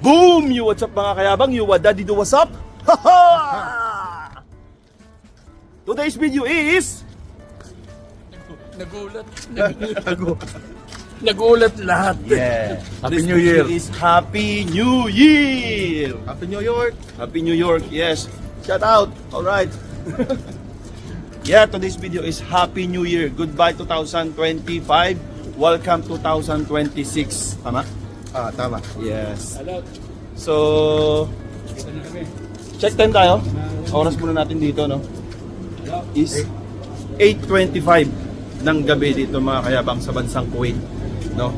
Boom! You what's up mga kayabang? You what daddy do what's up? Haha! Today's video is... Nagulat lahat. Yeah. Happy This New Year. video is Happy New Year! Happy New York. Happy New York, yes. Shout out. Alright. Yeah, today's video is Happy New Year. Goodbye 2025. Welcome 2026. Tama? Ah, tama. Yes. So, check time tayo. Oras muna natin dito, no? Is 8:25 ng gabi dito mga kayabang sa bansang Kuwait, no?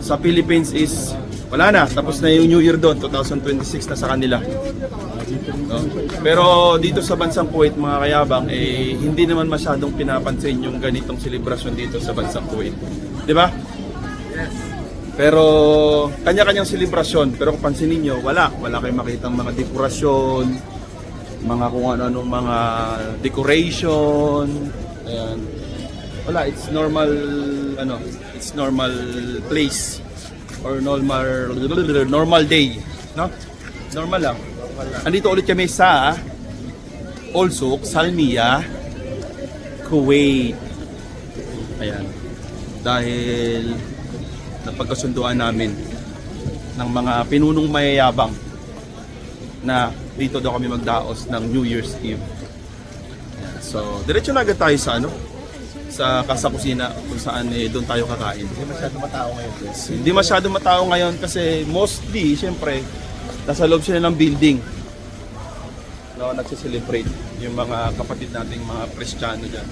Sa Philippines is wala na, tapos na yung New Year doon, 2026 na sa kanila. No? Pero dito sa bansang Kuwait mga kayabang hindi naman masyadong pinapansin yung ganitong selebrasyon dito sa bansang Kuwait. 'Di ba? Yes. Pero kanya-kanyang selebrasyon, pero kung pansinin niyo, wala kayong makitang mga dekorasyon, mga kung ano-anong mga decoration. Ayan. Wala, it's normal place or normal day, no? Normal lang. Andito ulit kami sa Olsuk, Salmiya, Kuwait. Ayan. Dahil napagkasunduan namin ng mga pinunong mayayabang na dito daw kami magdaos ng New Year's Eve. Ayan. So, diretso na agad tayo sa sa Casa Kusina kung saan doon tayo kakain. Hindi masyado matao ngayon. Hindi masyado matao ngayon kasi mostly, syempre, nasa loob sila ng building. No, nagse-celebrate yung mga kapatid nating mga Kristiyano dyan.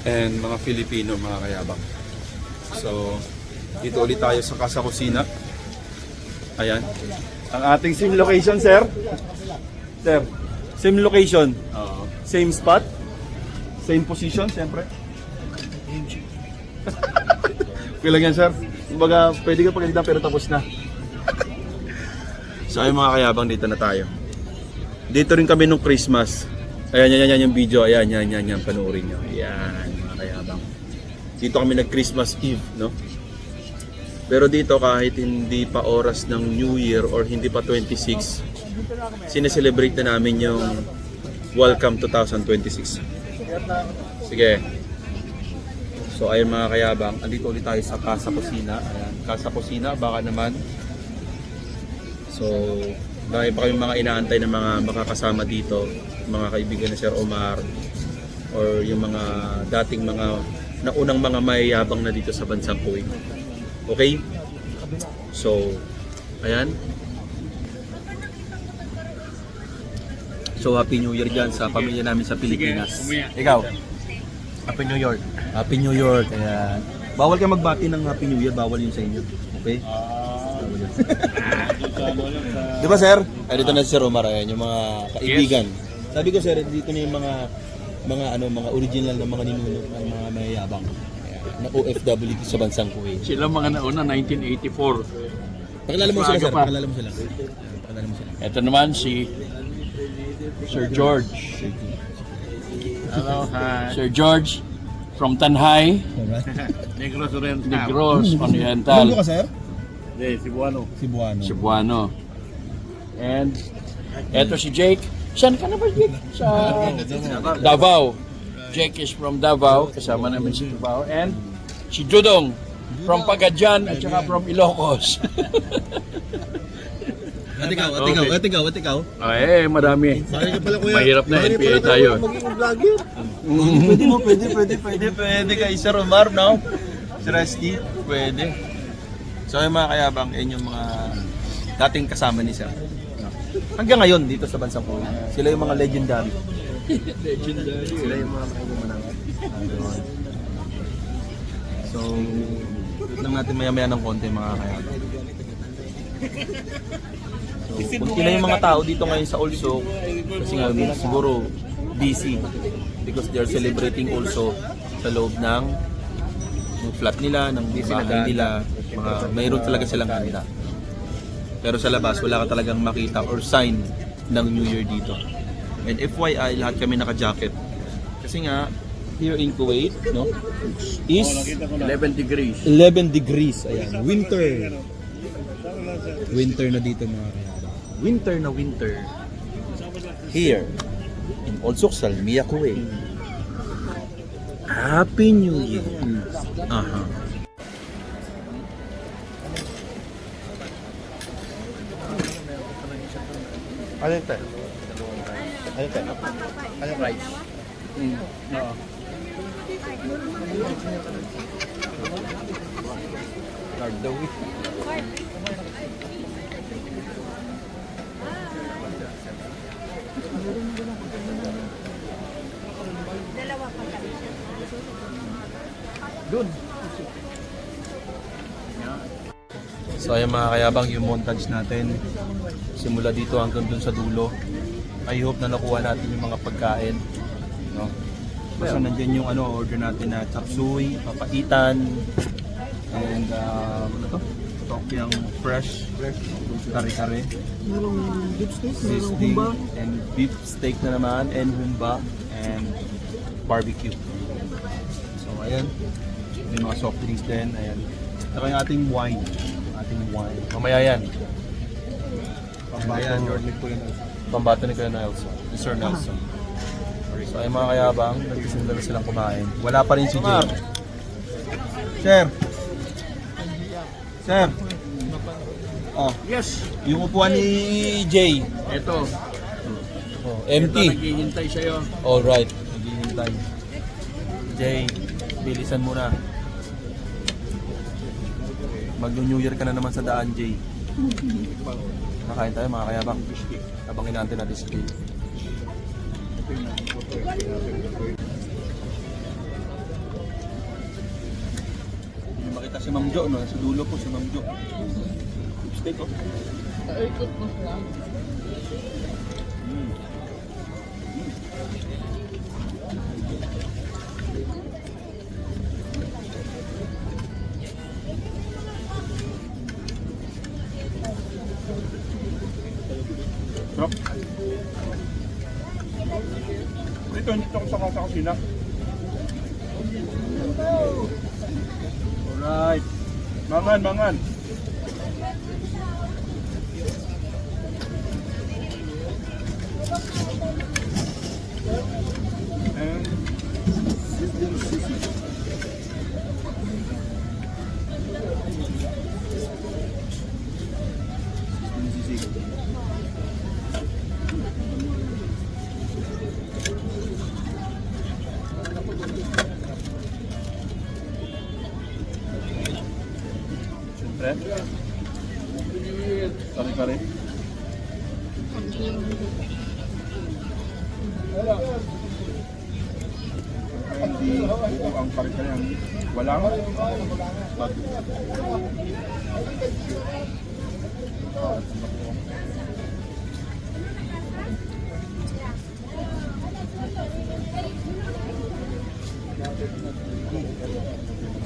And mga Filipino, mga kayabang. So, dito ulit tayo sa Casa Kusina. Ayan. Ang ating same location, sir. Sir, same location. Same spot. Same position, siyempre. Okay lang yan, sir. Kumbaga, pwede ka pagalitan pero tapos na. So, ayun mga kayabang, dito na tayo. Dito rin kami nung Christmas. Ayan, yan yung video. Ayan, panoorin nyo. Ayan, mga kayabang. Dito kami nag-Christmas Eve, no? Pero dito kahit hindi pa oras ng New Year or hindi pa 26, sineselebrate na namin yung Welcome 2026. Sige. So ayun mga kayabang, andito ulit tayo sa Casa Kusina. Ayan, Casa Kusina, baka naman. So, dahil pa kayong mga inaantay na mga makakasama dito, mga kaibigan ni Sir Omar or yung mga dating mga naunang mga mayayabang na dito sa bansang Kuwait. Okay? So, ayan. So, Happy New Year dyan sa pamilya namin sa Pilipinas. Ikaw? Happy New York. Happy New York. Ayan. Bawal ka magbati ng Happy New Year. Bawal yun sa inyo. Okay? Di ba, sir? Ay, dito na si Sir Omar. Ayan, yung mga kaibigan. Yes. Sabi ko, sir, dito na yung mga original na mga ninuno ng mga mayayabang na OFW sa bansang Kuwait. Sila mga nauna 1984. Pakilala mo sila, sir. Pa. Pakilala mo sila. Pakilala mo sila. Ito naman si Sir George. Hello, hi. Sir George from Tanhay, Negros Oriental. Negros Ano Oriental, ka, sir? De Cebuano. Cebuano. Cebuano. And eto si Jake. Saan ka na ba, Jake? Sa Davao. Jake is from Davao. Kasama namin si Davao. And si Judong from Pagadian at saka from Ilocos. At ikaw. Ay, marami. Bakit ka pala, kuya? Mahirap na NPA tayo. Maging vlogger. Pwede kay Sir Omar, no? Si Rusty, pwede. So yung mga kayabang, yun yung mga dating kasama ni Sir. No? Hanggang ngayon, dito sa bansang Kuwait. Sila yung mga legendary. Sila yung mga manangat. So, wait lang natin maya-maya ng konti mga kayabang. So, kunti na yung mga tao dito ngayon sa Olsuk kasi nga siguro busy because they're celebrating also sa loob ng flat nila, ng bahay nila. Mayroon talaga silang handa. Pero sa labas, wala ka talagang makita or sign ng New Year dito. And FYI, lahat kami naka-jacket. Kasi nga, here in Kuwait, no, is 11 degrees. 11 degrees. Ayan, winter. Winter na dito mga kayabang. Winter na winter. Here in Old Suksal, Miyako-e. Happy New Year. Aha. Ano yung tayo? Ano yung tayo? Ano yung rice? Oo. Start the week. So ayan mga kayabang, yung montage natin simula dito hanggang dun sa dulo. I hope na nakuha natin yung mga pagkain, no? Basta nandyan yung order natin na chop suey, papaitan, and ano to? Tokyang fresh, kare-kare, sizzling, and beef steak na naman, and humba, and barbecue. So ayan, may mga soft drinks din, ayan. Saka yung ating wine. Mamaya yan. Pambato ni Kuya Nelson. Ni Sir Nelson. So ay mga kayabang, nagsisimula na silang kumain. Wala pa rin si Jay. Sir! Sir! Oh, Yes. yung upuan ni Jay. Ito. Oh, Ito, empty. naghihintay sa'yo. Alright. Naghihintay. Jay, bilisan mo na. Mag-New Year ka na naman sa daan, Jay. Nakain tayo mga kayabang. Habang inaantay natin si Jay. Hindi makita si Ma'am Jo, no? Sa dulo po si Ma'am Jo. Steak, oh. Sarap. Dito ako sa kusina. Alright. Mangan. And sizzling sisig. Siyempre, kare-kare. Hindi buo ang kare-kare ang walang bago.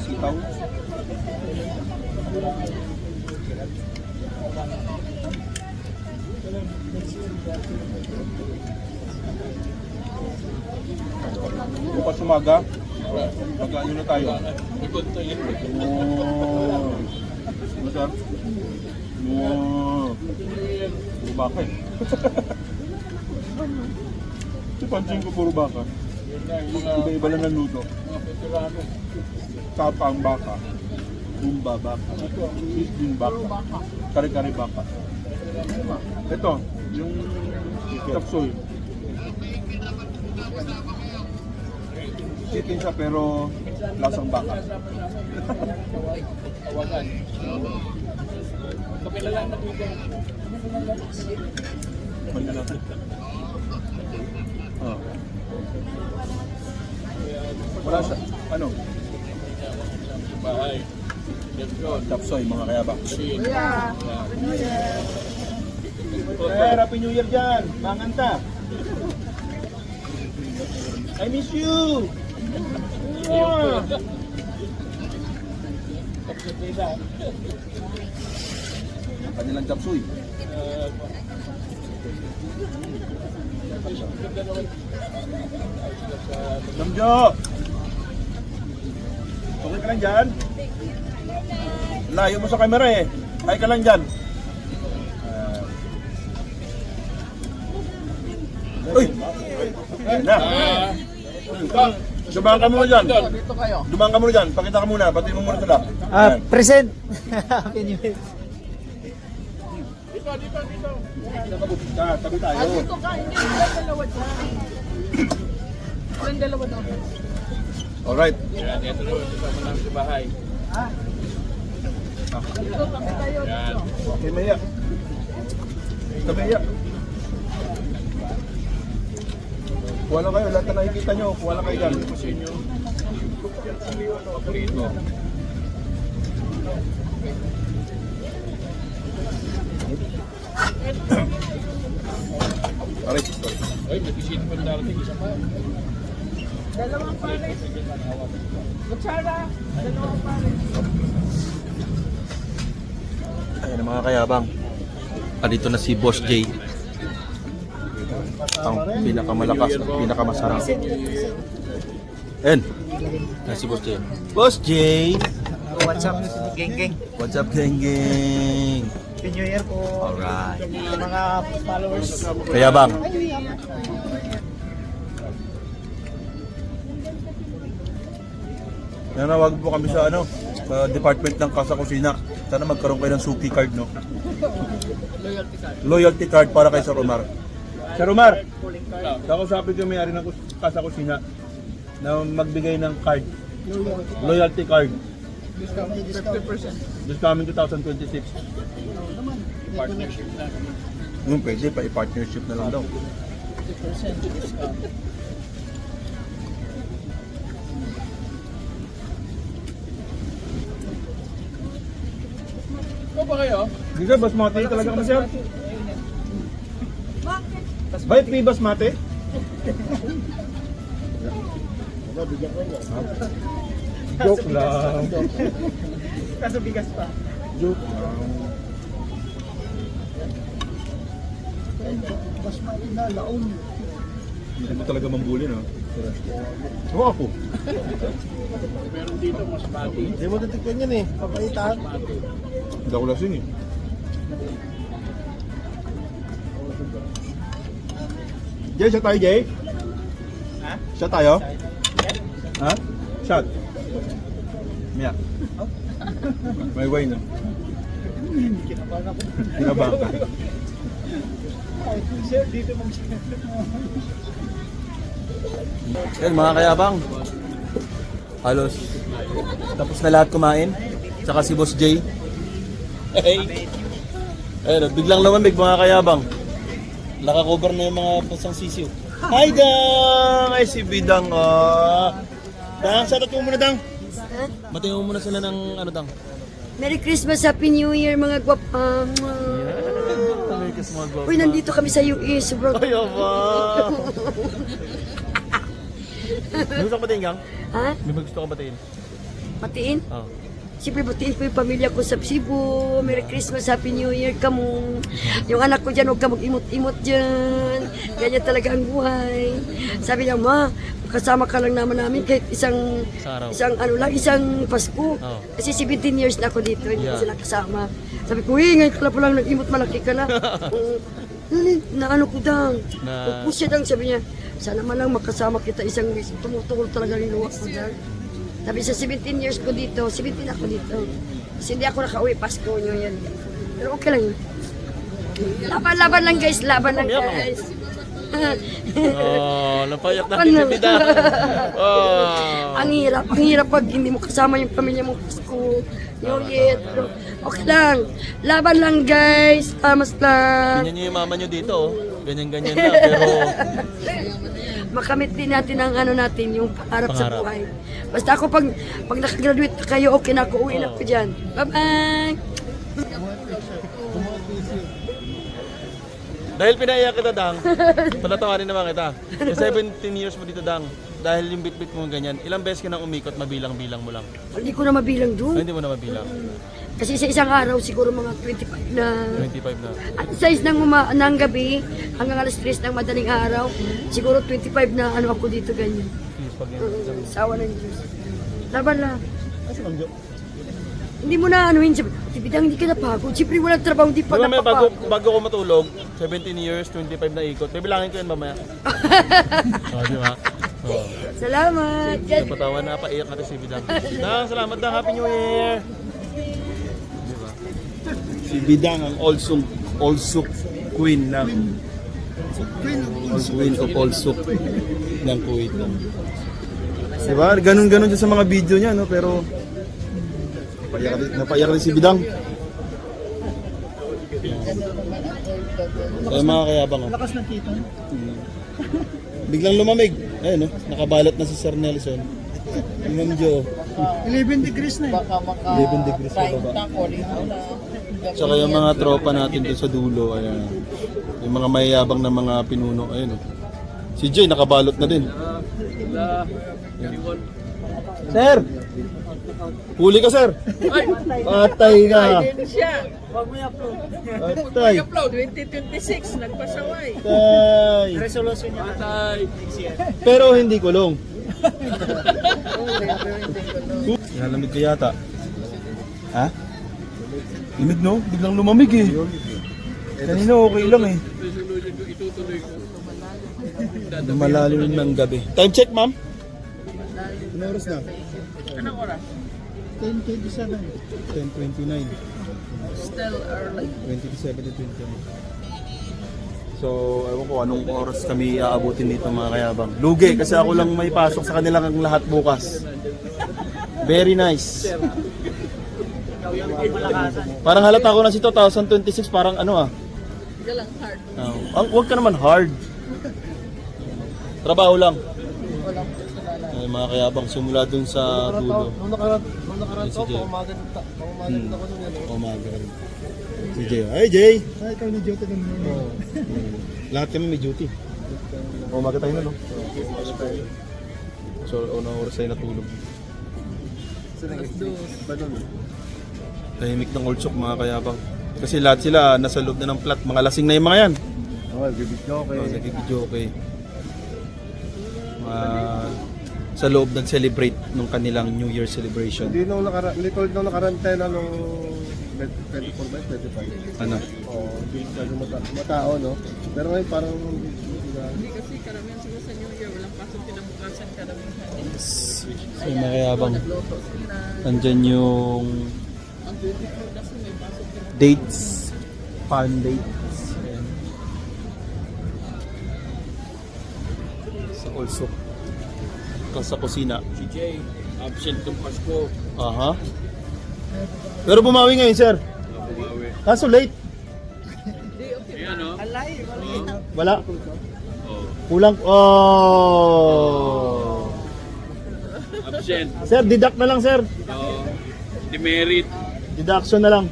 Sitaw. Bukas umaga, mag-ano na tayo. Oh. Ano sir? Oh. Puro baka eh. Si Pansin ko puro baka. Iba-iba lang ang luto. Kapang baka. Bumba baka. Sizzling baka. Kare-kare baka. Ito, yung tapsoy. Chicken siya pero lasang baka. Oh. Wala siya, ano? Bahay. Tapsoy mga kayabang. Happy New Year dyan! Mangan ta! I miss you! Oh. Kanilang tapsoy. Namjo! Okay ka lang dyan? Layo mo sa camera eh. Ay ka lang dyan. Uy! Na! Dumaan ka muna dyan. Dumaan ka muna dyan. Pakita ka muna. Pati mo muna sila. Yan. Present. Happy New Year. Tabi tayo. Alright. Yan, ito naman kasama namin sa bahay. Yan. Okay, Maya. Maya. Kuha lang kayo. Lahat na nakikita nyo. Kuha lang kayo dyan. Sa inyo. Paborito. Aray. Ay, mag-isip pa darating isa pa. Ayan ang mga kayabang. Dito na si Boss J. Ang pinakamalakas at pinakamasarap. Ayan. Ayan si Boss J. Boss J! What's up, geng? What's up, geng? Happy New Year po. Alright. Sa mga followers. Kayabang. Nanawag po kami sa sa department ng Kasa Kusina. Sana magkaroon kayo ng suki card, no? Loyalty card para kay Sir Omar. Sir Omar, kakusapin ko may-ari ng Kasa Kusina na magbigay ng card. Loyalty card. This coming 2026. Partnership na. Pwede pa i-partnership na lang daw. Ikaw ba kayo? Hindi ka, basmati talaga kami, sir. Bakit may basmati? Joke lang. Kaso bigas pa. Joke lang. Mas mainalaon. Hindi mo talaga mambuli, no? Oo, ako. Meron dito mas pati. Hindi mo titikman yan eh. Papaitan. Hindi ako lasing, eh. Jay, shot tayo, Jay? Ha? Shot tayo? Ha? Shot. Mia. May wine, no? Kinabahan ako. Kinabahan ka. Ay, sir, dito mong Yan mga kayabang. Halos tapos na lahat kumain. Saka si Boss J. Hey. Ayun, biglang lumamig mga kayabang. Naka-cover na yung mga pasang sisiw. Hi Dang! Ay si Bidang Dang, sarap mo muna Dang. Matingin mo muna sila ng Dang. Merry Christmas, Happy New Year mga gwapang. Uy, nandito kami sa US, bro. Ay, aba! May gusto ka batiin, Gang? Ha? May gusto ka batiin? Matiin? Oo. Siyempre, batiin ko yung pamilya ko sa Cebu. Merry Christmas, Happy New Year kamo. Yung anak ko dyan, huwag ka mag-imot-imot dyan. Ganyan talaga ang buhay. Sabi niya, ma, kasama ka lang naman namin kahit isang Pasko. Oh. Kasi 17 years na ako dito, hindi ko sila kasama. Sabi ko, ngayon ka na pala nag-imot, malaki ka na. Na ano ko dang. Upo siya dang, sabi niya, sana man lang makasama kita isang week. Tumutulog talaga rin luwak ko dang. Sabi sa 17 years ko dito, 17 ako dito. Kasi hindi ako nakauwi, Pasko nyo yan. Pero okay lang yun. Laban lang guys, laban lang guys. Oh, napayak na Ano? kita Bida. Oh. Ang hirap pag hindi mo kasama yung pamilya mo Pasko. New Year. Pero okay lang, laban lang guys, tamas lang. Tingnan niyo yung mama niyo dito, oh. Ganyan-ganyan lang, pero Makamit din natin ang ano natin, yung pangarap sa Pangarap. buhay. Basta ako pag nakagraduate kayo, okay na ako, uwi na ako dyan. Bye-bye! dahil pinaiyak kita, Dang, palatawanin naman kita. Yung 17 years mo dito, Dang, dahil yung bit-bit mo ganyan, ilang beses ka nang umikot, mabilang-bilang mo lang. Hindi ko na mabilang Ay, doon. hindi mo na mabilang. Kasi sa isang araw, siguro mga 25 na. 25 na. At sa ng gabi, hanggang alas 3 ng madaling araw, siguro 25 na ano ako dito ganyan. Please, pag yan. Sawa ng Diyos. Laban lang. hindi mo na anuhin. Sabi, Bidang, hindi ka napagod. Siyempre, walang trabaho, hindi pa Diba may bago, napapagod. bago ko matulog, 17 years, 25 na ikot. Bibilangin ko yun mamaya. Di ba? Salamat. Napatawa na, paiyak natin si Bidang. Bidang, salamat na. Happy New Year! Diba? Si Bidang ang Olsuk Queen ng Queen of Olsuk ng Kuwait. Diba? Ganun-ganun dyan sa mga video niya, no? Pero napaiyak rin si Bidang. Kaya mga kayabang, oh. Lakas ng kita. Biglang lumamig. Ayun, no? Nakabalot na si Sir Nelson. Yung Ma'am Jo, 11 degrees na eh. 11 degrees sa baba. Tsaka yung mga tropa natin doon sa dulo, ayan. Yung mga mayayabang na mga pinuno, ayun, oh. Si Jay nakabalot na din. Sir! Huli ka, sir! Patay ka! Patay! Upload 2026, nagpasaway. Patay! Resolution niya. Pero hindi kulong. Nalamig ka yata. Ha? Limig, no? Biglang lumamig eh. Kanina okay lang eh. Lumalalim ng gabi. Time check, ma'am? Anong oras na? Anong oras? 10:27. 10:29. Still early. 27 to 29. So, ewan ko anong oras kami aabutin dito mga kayabang. Lugi, kasi ako lang may pasok sa kanilang lahat bukas. Very nice. Parang halata ko na si 2026, parang ano ah. Galang hard. Huwag ka naman hard. Trabaho lang. Ay, mga kayabang, simula dun sa dulo. Nung nakaraan Si ko, Jay. paumagan ako nung yan. Umaga rin. Si Jay. Ay, Jay! Ay, ikaw ni Jota ng Lahat kami may duty. Umaga tayo na, no? So, unang oras tayo natulog. Tahimik ng Olsuk, mga kayabang. Kasi lahat sila nasa loob na ng flat. Mga lasing na yung mga yan. Oh, bibigyo ko Oh, nagigidyo okay. Sa loob nag-celebrate nung kanilang New Year celebration. Hindi nung nakarantena nung 24 ba? 25. Ano? Oh, hindi matao, no? Pero ngayon parang Hindi kasi karamihan siguro sa New Year, walang pasok kinabukasan karamihan. So, mga kayabang, Nagloto sila. andyan yung Ang 24 kasi may pasok kinabukasan. dates, fun dates. Ayan. Sa Olsuk. Sa kusina. Si Jay, absent ng Pasko. Aha. Pero bumawi ngayon, sir. Bumawi. Kaso late. Ayan, no? Wala. Kulang. Oh. Absent. Sir, deduct na lang, sir. Demerit. Deduction na lang.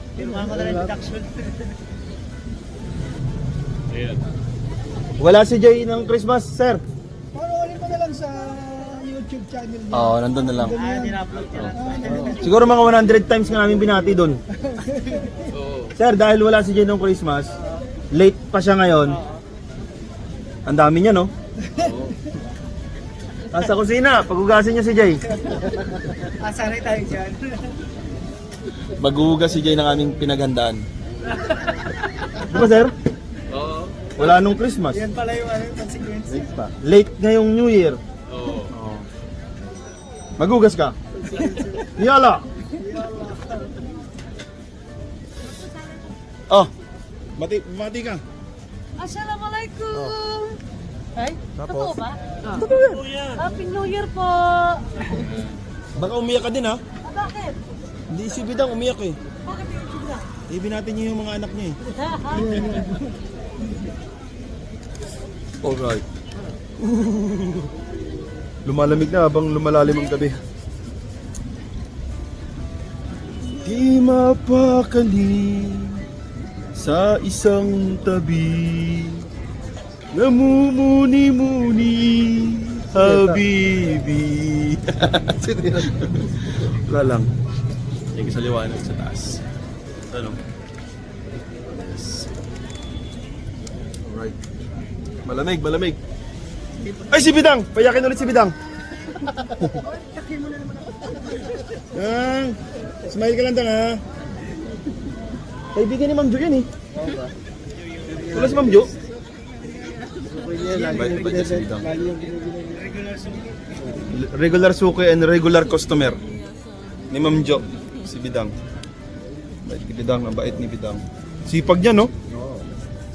Ayan. Wala si Jay ng Christmas, sir. Panoorin mo na lang sa YouTube channel niya. Oo, nandun na lang. Nina-upload niya. Siguro mga 100 times ka namin binati doon. Oo. Sir, dahil wala si Jay ng Christmas, late pa siya ngayon. Ang dami niya, no? Nasa kusina, paghugasin niyo si Jay. Asanay tayo dyan. Maghuhugas si Jay ng aming pinaghandaan. Di ba, sir? Oo. Wala nung Christmas. Yan pala yung consequence. Late pa. Late ngayong New Year. Oo. Maghugas ka. Yala! Oh, mati ka. Assalamualaikum. Ay, totoo ba? Totoo yan. Happy New Year po. Baka umiyak ka din, ha? Bakit? Hindi si Bidang umiyak eh. Bakit yung sila? Ibig natin niyo yung mga anak niya eh. Alright. Lumalamig na habang lumalalim ang gabi. Di mapakali sa isang tabi, namumuni-muni, habibi. Wala lang. Yung sa liwanag sa taas. Ano? Yes. Alright. Malamig, malamig. Ay, si Bidang! Payakin ulit si Bidang. Smile ka lang Dan ha. Kaibigan ni Ma'am Jo yan eh. Wala si Ma'am Jo? Regular suki and regular customer ni Ma'am Jo, si Bidang. Bait ni Bidang, ang bait ni Bidang. Sipag niya, no?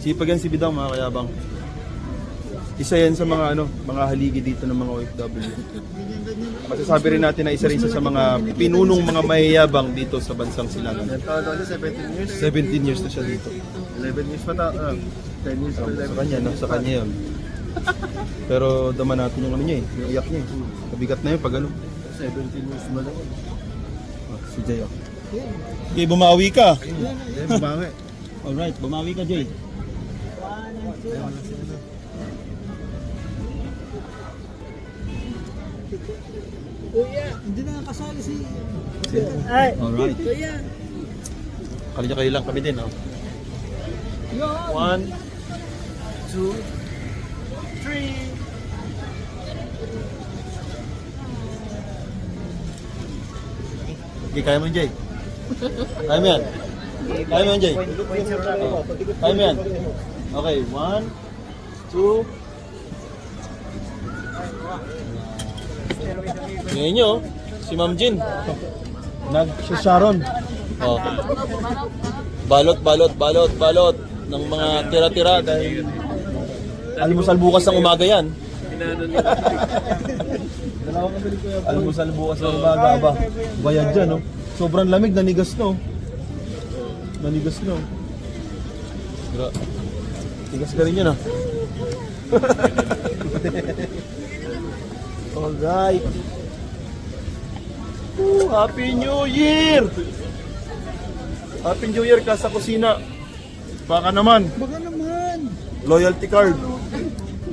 Sipag yan si Bidang, mga kayabang. Isa yan sa mga mga haligi dito ng mga OFW. Masasabi rin natin na isa rin siya sa mga pinunong mga mayayabang dito sa bansang Silangan. 17 years. 17 years na siya dito. 11 years pa ta. 10 years pa. Sa kanya, no? Sa kanya yun. Pero dama natin yung niya eh, yung iyak niya eh. Kabigat na yun pag 17 years ba na? Si Jay oh. Okay, bumawi ka. Babawi. Alright, bumawi ka Jay. Hindi na kasali si... Alright. Kalinya kayo lang kami din oh. 1, 2, 3. Okay, kaya mo yun, Jay. Kaya mo yan. Kaya mo yan, Jay. Oh. Kaya mo yan. Okay, 1, 2. Ngayon nyo, si Ma'am Jean. Si Sharon. Oh. Balot ng mga tira-tira dahil almusal bukas ng umaga yan. Almusal bukas ng umaga ba? Bayad dyan, no? Sobrang lamig, nanigas, no? Nanigas, no? Tigas ka rin yun, ah. Alright. Happy New Year! Happy New Year ka sa kusina. Baka naman. Baka naman. Loyalty card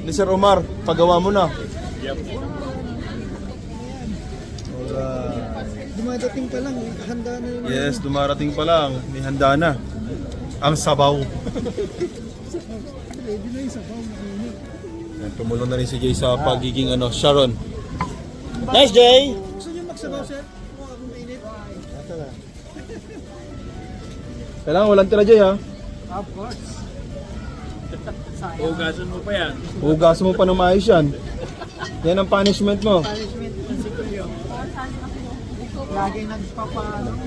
ni Sir Omar, pagawa mo na. Dumadating pa lang, handa na yung... Yes, dumarating pa lang. May handa na. Ang sabaw. Ready na yung sabaw na init. Yan, tumulong na rin si Jay sa pagiging Sharon. Nice, Jay! Gusto niyo magsabaw, sir? Kung akong mainit? Kailangan walang tira, Jay, ha? Of course. Hugasan mo pa yan. Hugasan mo pa ng maayos yan. Yan ang punishment mo. Punishment kasi ko yun. Lagi nagpapano.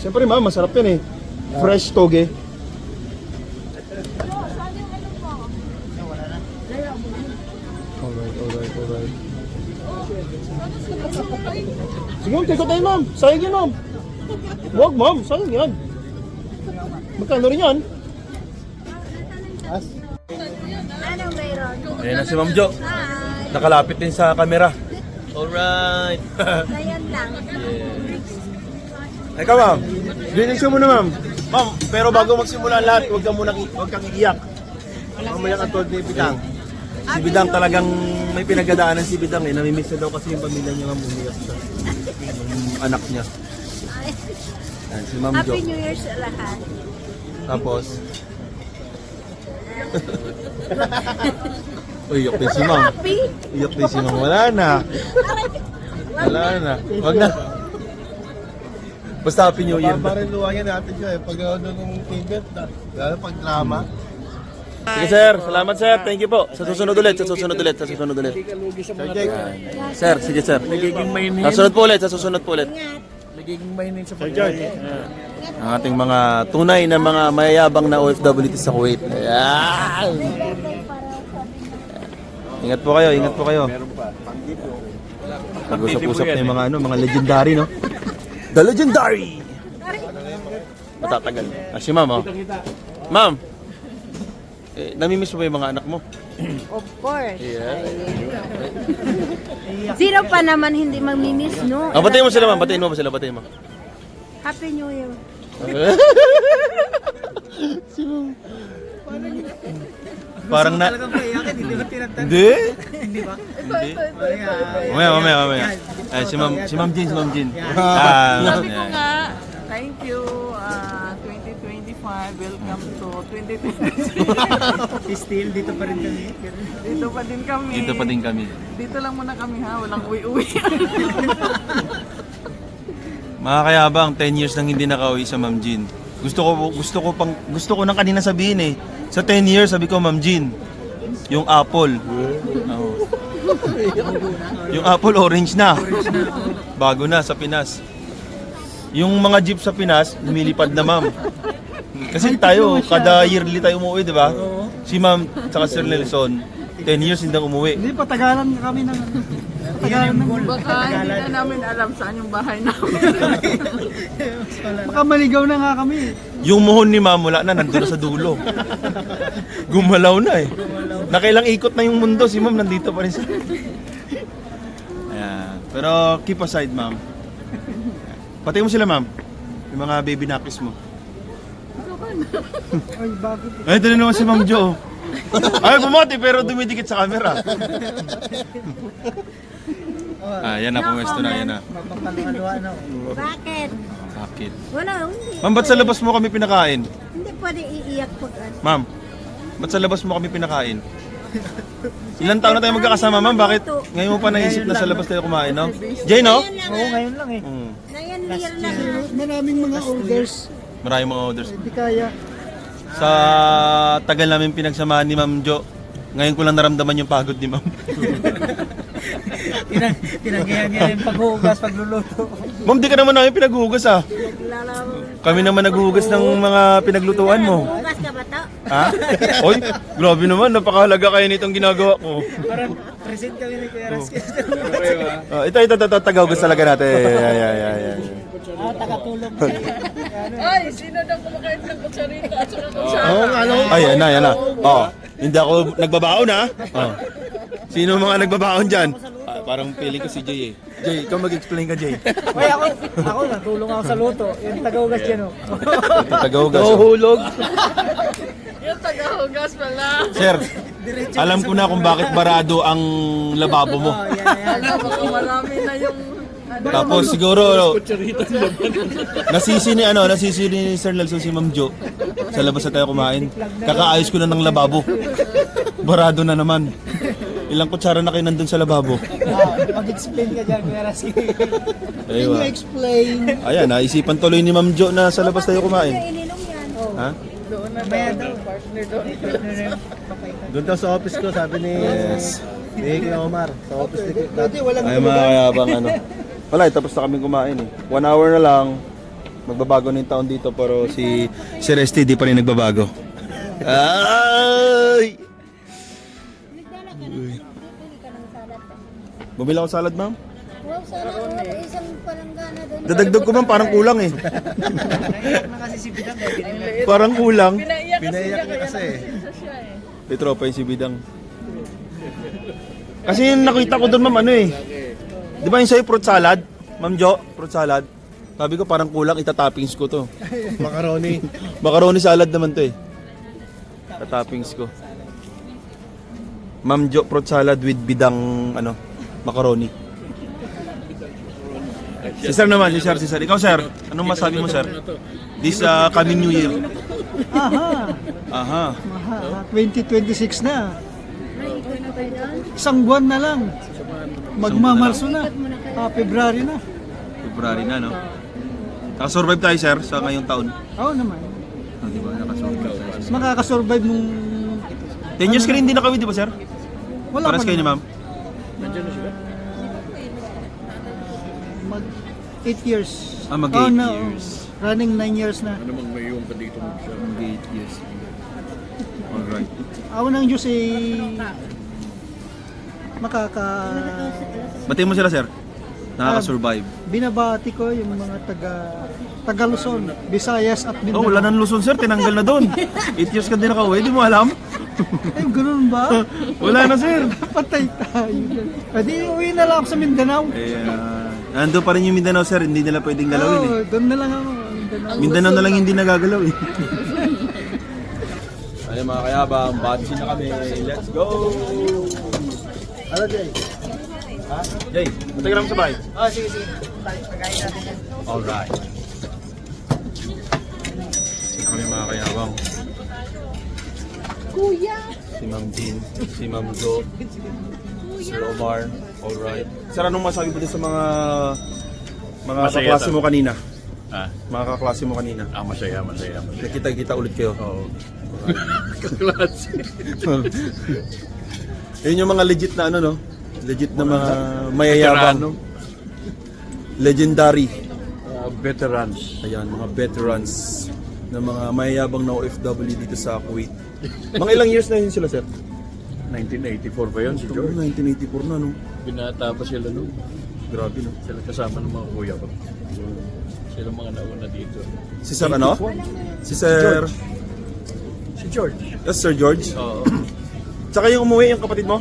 Siyempre, ma'am, masarap yan eh. Fresh toge. Alright. Sige, ma'am, take tayo, ma'am. Sayang yan, ma'am. Huwag, ma'am. Sayang yan. Magkano rin yan? Ayan na si Ma'am Jo. Nakalapit din sa camera. Alright. Ayan lang. Ikaw, ma'am. Greetings ka muna, ma'am. Ma'am, pero bago magsimula ang lahat, huwag kang iiyak. Mamaya ka tulad ni Bidang. Si Bidang talagang may pinagdadaanan si Bidang eh. Namimiss na daw kasi yung pamilya niya, ma'am. Umiyak siya. Yung anak niya. Ayan, si Ma'am Jo. Happy New Year sa lahat. Tapos, iyak din si Ma'am. Happy? Iyak din si Ma'am. Wala na. Wag na. Basta Happy New Year. Parang luwayan natin siya eh. Pag nung event, lalo pag drama. Sige sir, salamat sir. Thank you po. Sa susunod ulit. Sir Jake. Sir, sige sir. Nagiging mainin. Sa susunod po ulit. Nagiging mainin sa George. Ang ating mga tunay na mga mayayabang na OFW dito sa Kuwait. Ayan. Ingat po kayo. Pag-usap-usap na yung mga legendary, no? The legendary! Matatagal. Si Ma'am, oh. Ma'am, namimiss mo ba yung mga anak mo? Of course. Yeah. Sino pa naman hindi mamimiss, no? Batiin mo sila, ma'am. Batiin mo. Happy New Year. Parang na... Hindi? Mamaya. Ay, si Ma'am Jean. Sabi ko nga, thank you, 2025 welcome to 2020. Still, dito pa rin kami. Dito pa din kami. Dito pa din kami. Dito lang muna kami ha, walang uwi-uwi. Mga kayabang, 10 years nang hindi nakauwi sa Ma'am Jean. Gusto ko nang kanina sabihin eh. Sa 10 years, sabi ko, Ma'am Jean, yung apple. Oo. Yung apple orange na. Bago na sa Pinas. Yung mga jeep sa Pinas, lumilipad na, Ma'am. Kasi tayo, kada yearly tayo umuwi, di ba? Si Ma'am, tsaka Sir Nelson, 10 years hindi na umuwi. Hindi, patagalan kami ng... Patagalan ng goal. Baka hindi na namin alam saan yung bahay namin. Baka maligaw na nga kami. Yung muhon ni Ma'am, wala na, nandun na sa dulo. Gumalaw na eh. Nakailang ikot na yung mundo, si Ma'am nandito pa rin sa... Ayan. Pero keep aside, Ma'am. Patay mo sila, Ma'am. Yung mga baby nakis mo. Ay, bago. Ay, ito na naman si Ma'am Jo. Ay, bumati pero dumidikit sa camera. Yan na, pumesto na, yan na. Mapapaluan na. Bakit? Bakit? Wala, hindi. Ma'am, ba't sa labas mo kami pinakain? Hindi pwede iiyak pag ano. Ma'am, ba't sa labas mo kami pinakain? Ilang taon na tayo magkakasama, Ma'am? Bakit ngayon mo pa naisip na sa labas tayo kumain, no? Jay, no? Oo, ngayon lang eh. Ngayon, year lang. Maraming mga orders. Maraming mga orders. Hindi kaya. Sa tagal namin pinagsamahan ni Ma'am Jo, ngayon ko lang naramdaman yung pagod ni Ma'am. Tinanggihan niya yung paghugas, pagluluto. Ma'am, di ka naman namin pinaghugas ah. Kami naman naghuhugas ng mga pinaglutuan mo. Bukas ka ba to? Ha? Oy, grabe naman, napakahalaga kayo nitong ginagawa ko. Parang present kami ni Kuya Raskin. Ito, tagahugas talaga natin. Ay. Takatulog. Ay, sino daw kumakain ng kutsarita at saka kutsara? Ay, yan na. Oh, hindi ako nagbabaon ha. Oh. Sino mga nagbabaon dyan? Parang feeling ko si Jay eh. Jay, ikaw mag-explain ka, Jay. Uy, ako natulong ako sa luto. Yung tagahugas dyan, oh. Ito, tagahugas. Nahuhulog. Yung tagahugas pala. Sir, alam ko na kung bakit barado ang lababo mo. Alam mo kung marami na yung... Tapos siguro nasisi ni Sir Nelson si Ma'am Jo sa labas na tayo kumain. Kakaayos ko na ng lababo. Barado na naman. Ilang kutsara na kayo nandun sa lababo? Mag-explain ka dyan, Kuya Raskin. Aywa. Explain. Ayan, naisipan tuloy ni Ma'am Jo na sa labas tayo kumain. Ininom yan. Ha? Doon na daw, partner doon. Doon daw sa office ko, sabi ni Kuya Omar, sa office ni Dati walang Ay mga kayabang ano. Wala, tapos na kami kumain eh. 1 hour na lang. Magbabago na yung taon dito pero si Sir ST di pa rin nagbabago. Ay! Bumili ako salad, Ma'am? Wow, sana isang palanggana doon. Dadagdag ko, Ma'am, parang kulang eh. na kasi si Bidang kaya binili. Parang kulang. Pinaiyak kasi Pinaiyak niya niya kasi. siya eh. May tropa yung si Bidang. Kasi yung nakita ko doon, Ma'am, ano eh. Di ba yung sa'yo fruit salad? Ma'am Jo, fruit salad. Sabi ko parang kulang, itatoppings ko to. macaroni. Macaroni salad naman to eh. Itatoppings ko. Ma'am Jo, fruit salad with bidang macaroni. Si Sir naman, si Sir. Ikaw, Sir, anong masabi mo, Sir? This coming New Year. Aha. 2026 na. Isang buwan na lang. Magmamarso na. February na. February na, no? Nakasurvive tayo, Sir, sa ngayong taon. Oo naman. Di ba? Nakasurvive tayo. Makakasurvive nung... 10 years ka rin hindi nakawin, di ba, Sir? Wala Paras pa kayo ni naman. Ma'am. Mag 8 years. Mag 8 Oh, no. years. Running 9 years na. Mag 8 years. Alright. Ako ng Diyos ay Batiin mo sila, Sir. Nakaka-survive. binabati ko yung mga taga Luzon, Visayas at Mindanao. Oh, wala nang Luzon, Sir. Tinanggal na doon. 8 years ka din nakauwi. Di mo alam? Ay, ganun ba? Wala na, Sir. Patay tayo. Pwede uwi na lang ako sa Mindanao. Nandun pa rin yung Mindanao, Sir. Hindi nila pwedeng galawin eh. Doon na lang ako. Mindanao. Mindanao na lang hindi nagagalaw eh. Ayun mga kayabang, batsi na kami. Let's go! Ano, Jay? Ha? Jay, matagal mo sa bahay? Oh, sige, sige. Pagkain natin yan. Alright. kami mga kayawang. Kuya! Si Ma'am Jean, si Ma'am Jo, Sir Omar, alright. Sir, anong masabi mo din sa mga Masaya kaklase to. mo kanina? Ah, Mga kaklase mo kanina. masaya. Kita ulit kayo. Oo. Kaklase. Yun yung mga legit na ano, no? Legit na mga mayayabang. Veterano. Legendary. Veterans. Ayan, mga veterans na mga mayayabang na OFW dito sa Kuwait. Mga ilang years na yun sila, sir? 1984 pa yun si Ito, George. 1984 na, no? Binata pa sila noon. Grabe, no? Sila kasama ng mga kuya ko. Sila mga nauna dito. Si Sir ano? Si Sir... Si George. Yes, Sir George. Oo. Tsaka yung umuwi, yung kapatid mo?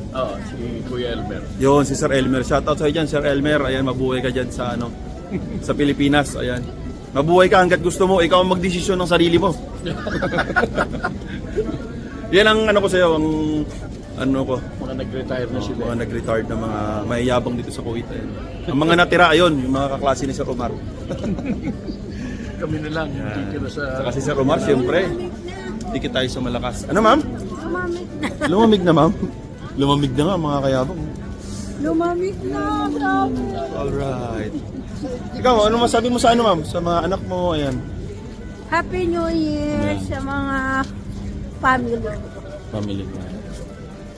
Oo, si Kuya Elmer. Yun, si Sir Elmer. Shoutout sa'yo dyan, Sir Elmer. Ayan, mabuhay ka dyan sa ano, sa Pilipinas. Ayan. Mabuhay ka hanggat gusto mo. Ikaw ang magdesisyon ng sarili mo. Yan ang ano ko sa'yo, ang ano ko, Mga nag-retire na sila. mga nag-retired na mga mayayabang dito sa Kuwait. Ayan. Ang mga natira, ayun, yung mga kaklase ni Sir Omar. Kami na lang. Titira sa... Saka si Sir Omar, siyempre, dikit tayo sa malakas. Ano, ma'am? Lumamig na, ma'am. Lumamig na nga, mga kayabang. Lumamig na, grabe. Alright. Ikaw, ano masabi mo sa ano, ma'am? Sa mga anak mo, ayan. Happy New Year sa mga family. Family.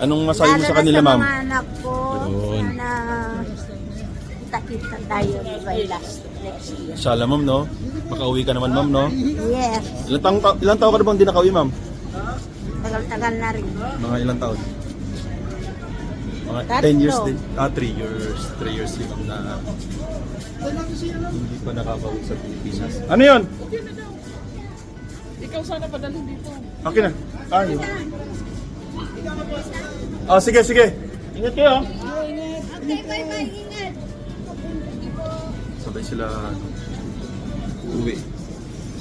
Anong masabi mo sa kanila, Lalo na ma'am? sa mga anak ko Yun. na kita-kita tayo by next year. Sala, ma'am, no? Makauwi ka naman, ma'am, no? Yes, Ilang taon ka na bang di nakauwi, ma'am? tagal-tagal na rin. Mga ilang taon? Mga Tatlo. 10 years din. 3 years. 3 years din na hindi pa nakakauwi sa Pilipinas. Ano yun? Ikaw sana padalhin dito. Okay na. Yun. Sige, sige. Ingat kayo. Okay, bye-bye, ingat. Sabay sila uwi.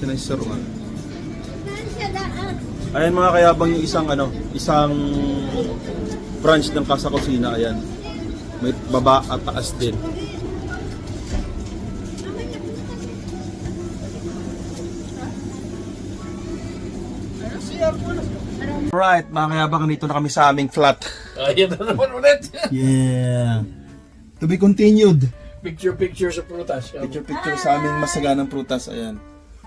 Sino si Sir Omar? Saan siya daan? Ayan mga kayabang yung isang branch ng Casa Kusina, ayan. May baba at taas din. Right, mga kayabang, nito na kami sa aming flat. Ayan na naman ulit. Yeah. To be continued. Picture sa prutas. Picture sa aming masaganang prutas, ayan.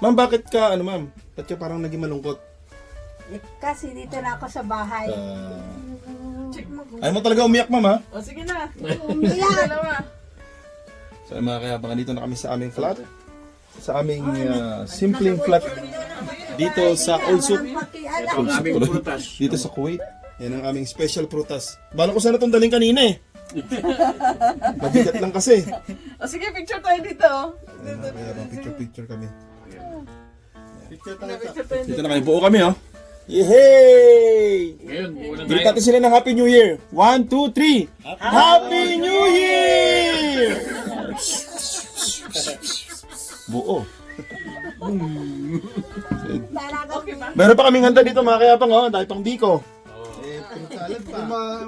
Ma'am, bakit ka, ma'am? Ba't ka parang naging malungkot? Kasi dito na ako sa bahay. Ayaw mo talaga umiyak, ma'am, ha? O sige na. Umiyak. Dalawa. So mga kaya dito na kami sa aming flat. Sa aming simpleng flat dito sa Ulsuk. Ang aming prutas. Dito sa Kuwait. Yan ang aming special prutas. Bala ko sana itong daling kanina eh. Mabigat lang kasi. O sige, picture tayo dito. Picture kami. Picture tayo Dito na kami. Buo kami, oh. Yehey! Ngayon, muna Greet tayo. natin sila ng Happy New Year. 1, 2, 3. Happy New Year! Buo. Meron pa kaming handa dito mga kayapang, oh. Dahil pang biko.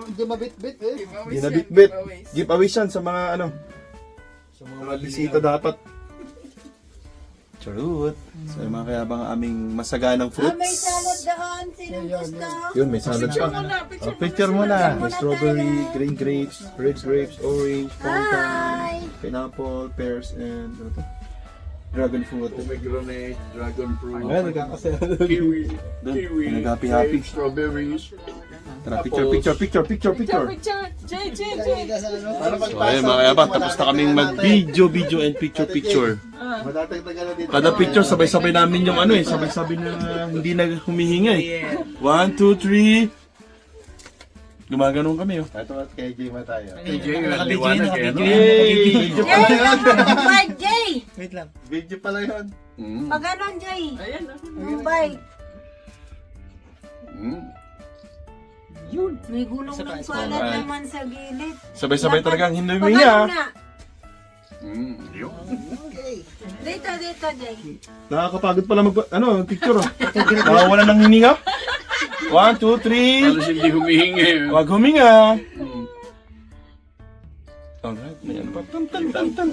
Hindi mabit-bit eh. Hindi na bit-bit. Giveaways yan sa mga sa mga bisita dapat. Charot. So yung mga kayabang aming masaganang fruits. May salad doon. Sinong gusto? Yun, may salad pa. Picture mo na. May strawberry, green grapes, red grapes, orange, pumpkin, Hi! pineapple, pears, and ano to? Dragon fruit. Pomegranate, dragon fruit, Ayan, nagkakasaya. kiwi, Nag-happy-happy. strawberries. Tara, picture. Picture. Jay. So ayun mga kayabang, tapos na kaming mag-video and picture. Matatagtagan na dito. Kada picture, sabay-sabay namin yung sabay-sabay na hindi na humihinga eh. 1, 2, 3. Gumaganon kami, oh. Ito at kay Jay tayo. AJ, liwanag eh. ano? Yay! Video pala yun. Bye, Jay! Video pala yun. Pag ganon, Jay. Ayan. Yung bike. Yun. May gulong ng salad naman sa gilid. Sabay-sabay talagang hindi Pag humihinga. ano na. Yun. Dito, Jay. Nakakapagod pala picture, oh. Nakawala ng hininga. 1, 2, 3. Halos hindi humihingi. Huwag huminga. Alright, may ano pa. Tan.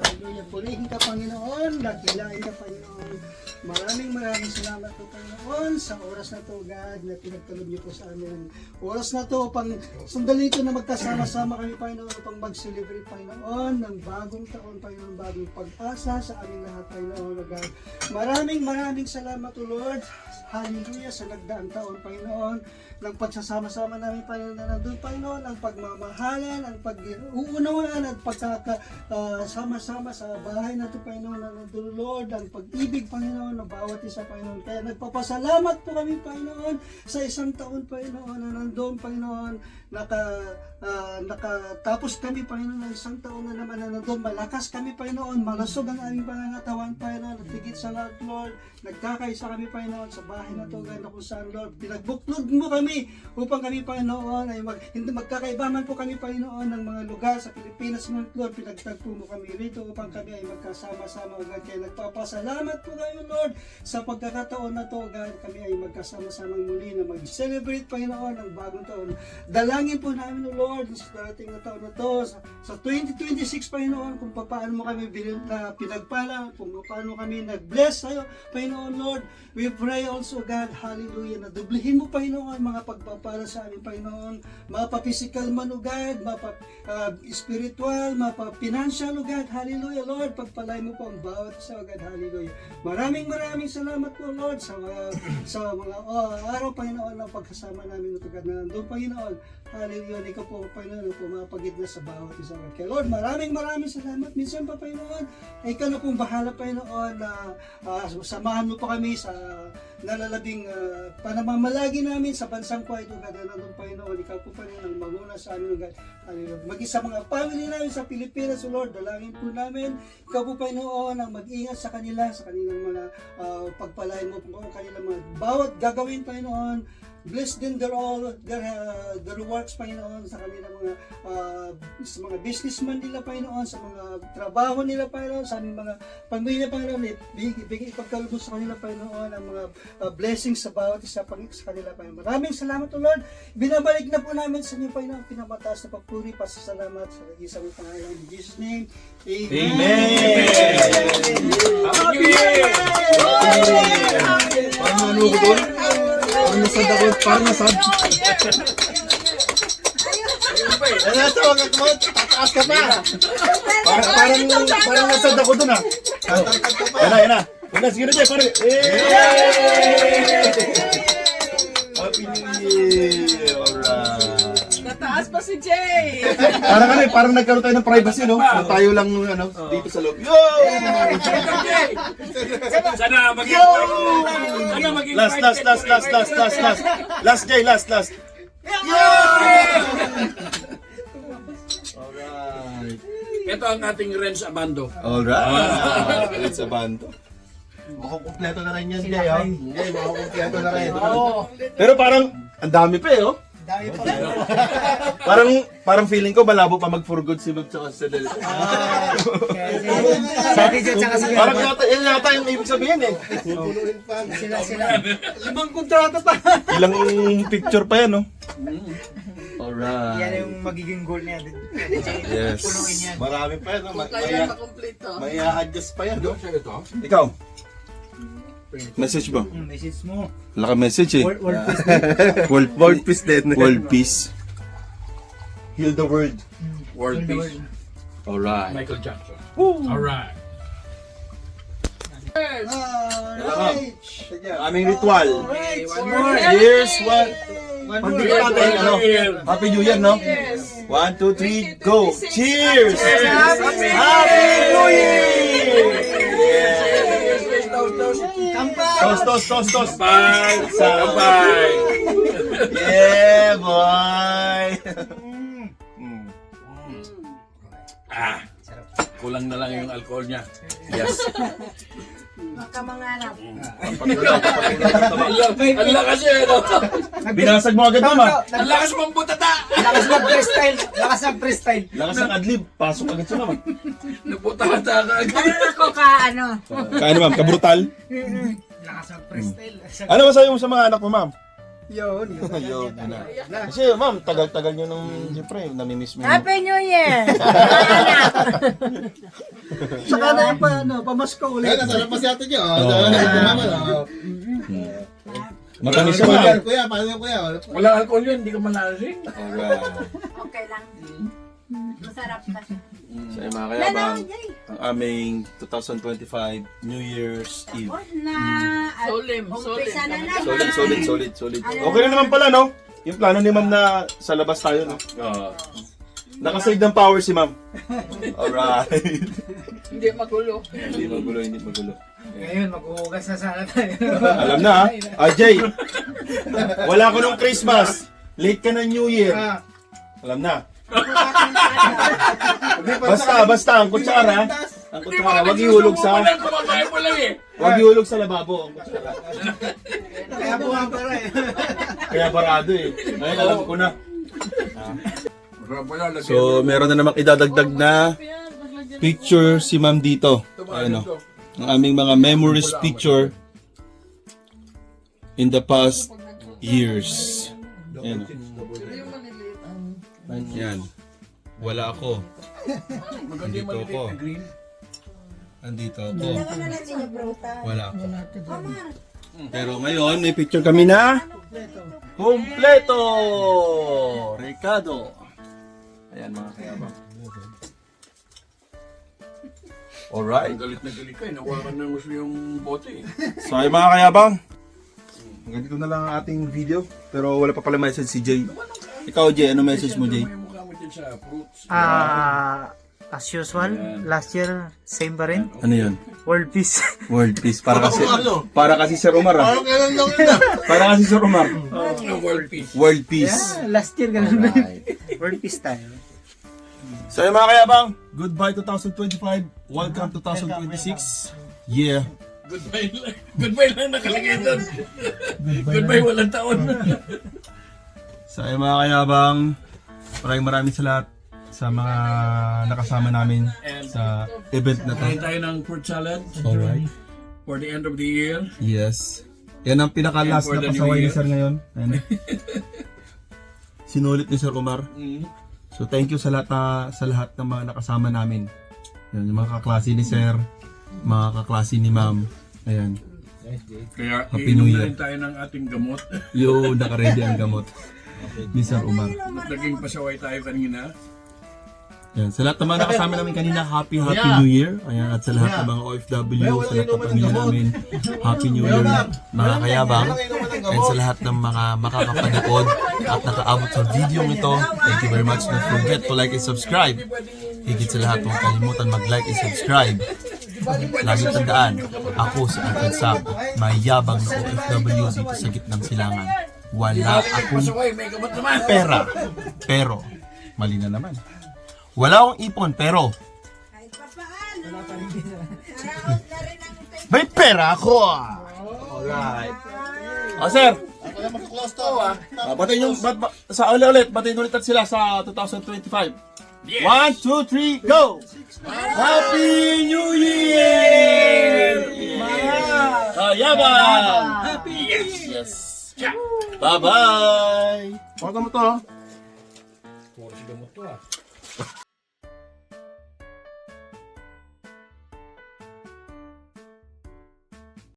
Hallelujah. Purihin ka, Panginoon. Dakilain ka, Panginoon. Maraming salamat po, Panginoon, sa oras na to, God, na pinagtalob niyo po sa amin. Oras na to, pang sandali ito na magkasama-sama kami, Panginoon, upang mag-celebrate, Panginoon, ng bagong taon, Panginoon, bagong pag-asa sa aming lahat, Panginoon, God. Maraming salamat, O Lord. Hallelujah, sa nagdaang taon, Panginoon, ng pagsasama-sama namin, Panginoon, na nandun, Panginoon, ang pagmamahalan, ang pag-uunawaan, at pagkakasama-sama sa bahay na ito, Panginoon, na nandun, Lord, ang pag-ibig, Panginoon, ng bawat isa, Panginoon. Kaya nagpapasalamat po kami, Panginoon, sa isang taon, Panginoon, na nandun, Panginoon, nakatapos kami, Panginoon, ng isang taon na naman na nandun, malakas kami, Panginoon, malusog ang aming pangangatawan, Panginoon, at higit sa lahat, Lord, nagkakaisa kami, Panginoon, sa bahay na ito, na kung saan, Lord, pinagbuklod mo kami upang kami, Panginoon, ay hindi magkakaibaman po kami, Panginoon, ng mga lugar sa Pilipinas, Lord, pinagtagpo mo kami rito upang kami ay magkasama-sama, God. Kaya nagpapasalamat po kayo, Lord, sa pagkakataon na to, God, kami ay magkasama-samang muli na mag-celebrate, Panginoon, ang bagong taon. Dalangin po namin, O Lord, sa darating na taon na to, sa 2026, Panginoon, kung paano mo kami pinagpala, kung paano kami nag-bless sa'yo, Panginoon, Lord, we pray also, God, hallelujah, na dublihin mo, Panginoon, mga pagpapala sa amin, Panginoon, mapa-physical man, O God, mapa-spiritual, mapa-financial, O God, hallelujah, Lord, pagpalay mo po ang bawat isa, O God, hallelujah. Maraming salamat po, Lord, sa mga araw, Panginoon, ng pagkasama namin, O God, na nandun, Panginoon, hallelujah, ikaw po, Panginoon, pumapagid na sa bawat isa, O God. Kaya, Lord, maraming salamat, minsan pa, Panginoon, ay ikaw na pong bahala, Panginoon, na samahan mo pa kami sa nalalabing panamamalagi namin sa bansang Kuwait, O God, na nandun, Panginoon, ikaw po, Panginoon, ang manguna sa amin, O God, hallelujah. Maging sa mga family namin sa Pilipinas, O Lord, dalangin po namin, ikaw po, Panginoon, ang mag-ingat sa kanilang mga pagpalain mo po, kanilang mga bawat gagawin, Panginoon. Bless them their works, Panginoon, sa kanilang sa mga businessman nila, Panginoon, sa mga trabaho nila, Panginoon, sa aming mga pamilya, Panginoon, ibigay ipagkalubos sa kanila, Panginoon, ang mga blessings sa bawat isa sa kanila, Panginoon. Maraming salamat, O Lord. Binabalik na po namin sa inyo, Panginoon, pinamataas na papuri, pasasalamat sa isang pangalan. In Jesus' name, Amen. Happy New Year! Parang nasad ako, parang nasad. Ano ito, wag mo, tataas ka pa. Parang nasad ako dun ah. Yan na. Sige na dyan, parang. Happy New Year! Alright. Nataas pa si Jay! Parang nagkaroon tayo ng privacy, no? Tayo lang dito sa loob. Yo! Sana maging Last. Last, Jay, last. Yo! Alright. Ito ang ating Renz Abando. Alright. It's a bando. Makukumpleto na rin yan, Jay, ha? Jay, makukumpleto na rin. Pero parang, ang dami pa eh, oh. Parang feeling ko malabo pa mag-for good si Bob tsaka si Del. Parang yata yung ibig sabihin eh. Limang kontrata pa. Ilang picture pa yan, no? Alright. Yan yung magiging goal niya. Yes. Marami pa yan, no? Kaya makomplito. May adjust pa yan, no? Ikaw? Message ba? Message mo. Wala ka message eh. World peace din. World peace. Heal the world. World Peace. Alright. Michael Jackson. Alright. Alright. Aming ritual. One more. Cheers! Pandito natin, ano? Happy New Year, no? 1, 2, 3, go! Cheers! Happy New Year! Toast! Bye! Bye! Yeah, boy! Kulang na lang yung alcohol niya. Yes. Makamangarap. Ang lakas eh, no? Binasag mo agad, mama. Ang lakas mong butata! Lakas ng freestyle. Lakas ng adlib. Pasok agad siya, mama. Nagputata ka agad. Ano ako ka, ano? Kaano, ma'am? Kabrutal? Lakas ng freestyle. Ano masabi mo sa mga anak mo, ma'am? Yun. Ayun, yun na. Kasi ma'am, tagal-tagal nyo nung, siyempre, namimiss mo. Happy New Year! Saka na yung pamasko ulit. Nasarap pa si ate niyo. Matamis naman. Kuya, paano yung kuya? Walang alcohol yun, hindi ka malalasing. Okay lang. Masarap kasi. So yung mga kayabang, ang aming 2025 New Year's Eve. Umpisa na naman. Solid. Okay na naman pala, no? Yung plano ni ma'am na sa labas tayo, no? Nakasave ng power si ma'am. Alright. Hindi magulo. Hindi magulo. Ngayon, maghuhugas na sana tayo. Alam na, ha? Jay, wala ko nung Christmas. Late ka na New Year. Alam na. Basta, ang kutsara, wag ihulog sa... Kumakain mo lang eh. Wag ihulog sa lababo, ang kutsara. Kaya buwan para eh. Kaya barado eh. Ngayon, alam ko na. So, meron na namang idadagdag na picture si ma'am dito. Ano, ang aming mga memories picture in the past years. Ayan. Yan. Wala ako. Andito ako. Wala ako. Pero ngayon, may picture kami na kumpleto! Ricardo. Ayan mga kayabang. Alright. Galit na galit ka eh. Nawakan na gusto yung bote eh. So ay mga kayabang, hanggang dito na lang ang ating video. Pero wala pa pala message si Jay. Ikaw Jay, ano message mo Jay? May mukha mo dyan sa fruits. As usual, last year, same pa rin. Ano yun? World peace. World peace. Para kasi Sir Omar ah. Para kasi Sir Omar. World peace. World peace. Last year, ganun na. World peace tayo. So ay mga kayabang, goodbye 2025. Welcome 2026. Yeah. Goodbye lang nakalagay doon. Goodbye walang taon. So ay mga kayabang, maraming salamat sa mga nakasama namin sa event na to. Kain tayo ng fruit salad Alright. for the end of the year. Yes. Yan ang pinaka-last And for na the pasaway new ni year. Sir ngayon. Ayan. Sinulit ni Sir Omar. So thank you sa lahat ng mga nakasama namin. Yan, yung mga kaklase ni Sir, mga kaklase ni Ma'am. Ayan. Kaya Happy New iinom na Year. rin tayo ng ating gamot. Yung naka-ready ang gamot ni Sir Omar. Naging pasaway tayo kanina. Yan, sa lahat ng mga nakasama namin kanina, Happy New Year. Ayan, at sa lahat ng mga OFW, sa lahat ng pamilya namin, Happy New Year, mga kayabang. And sa lahat ng mga makakapanood at nakaabot sa video ito, thank you very much. Don't forget to like and subscribe. Higit sa lahat, huwag kalimutan mag-like and subscribe. Lagi tandaan, ako si Alfred Sam, may yabang na OFW dito sa gitnang silangan. Wala akong Pasaway, may gamot naman. pera. Pero, mali na naman. Wala akong ipon, pero may pera ako! Alright. Sir! Batiin yung, sa ulit, batiin ulit sila sa 2025. Yes. 1, 2, 3, go! Happy New Year! Kayabang! Happy yes. Yes. Bye-bye! Huwag mo to,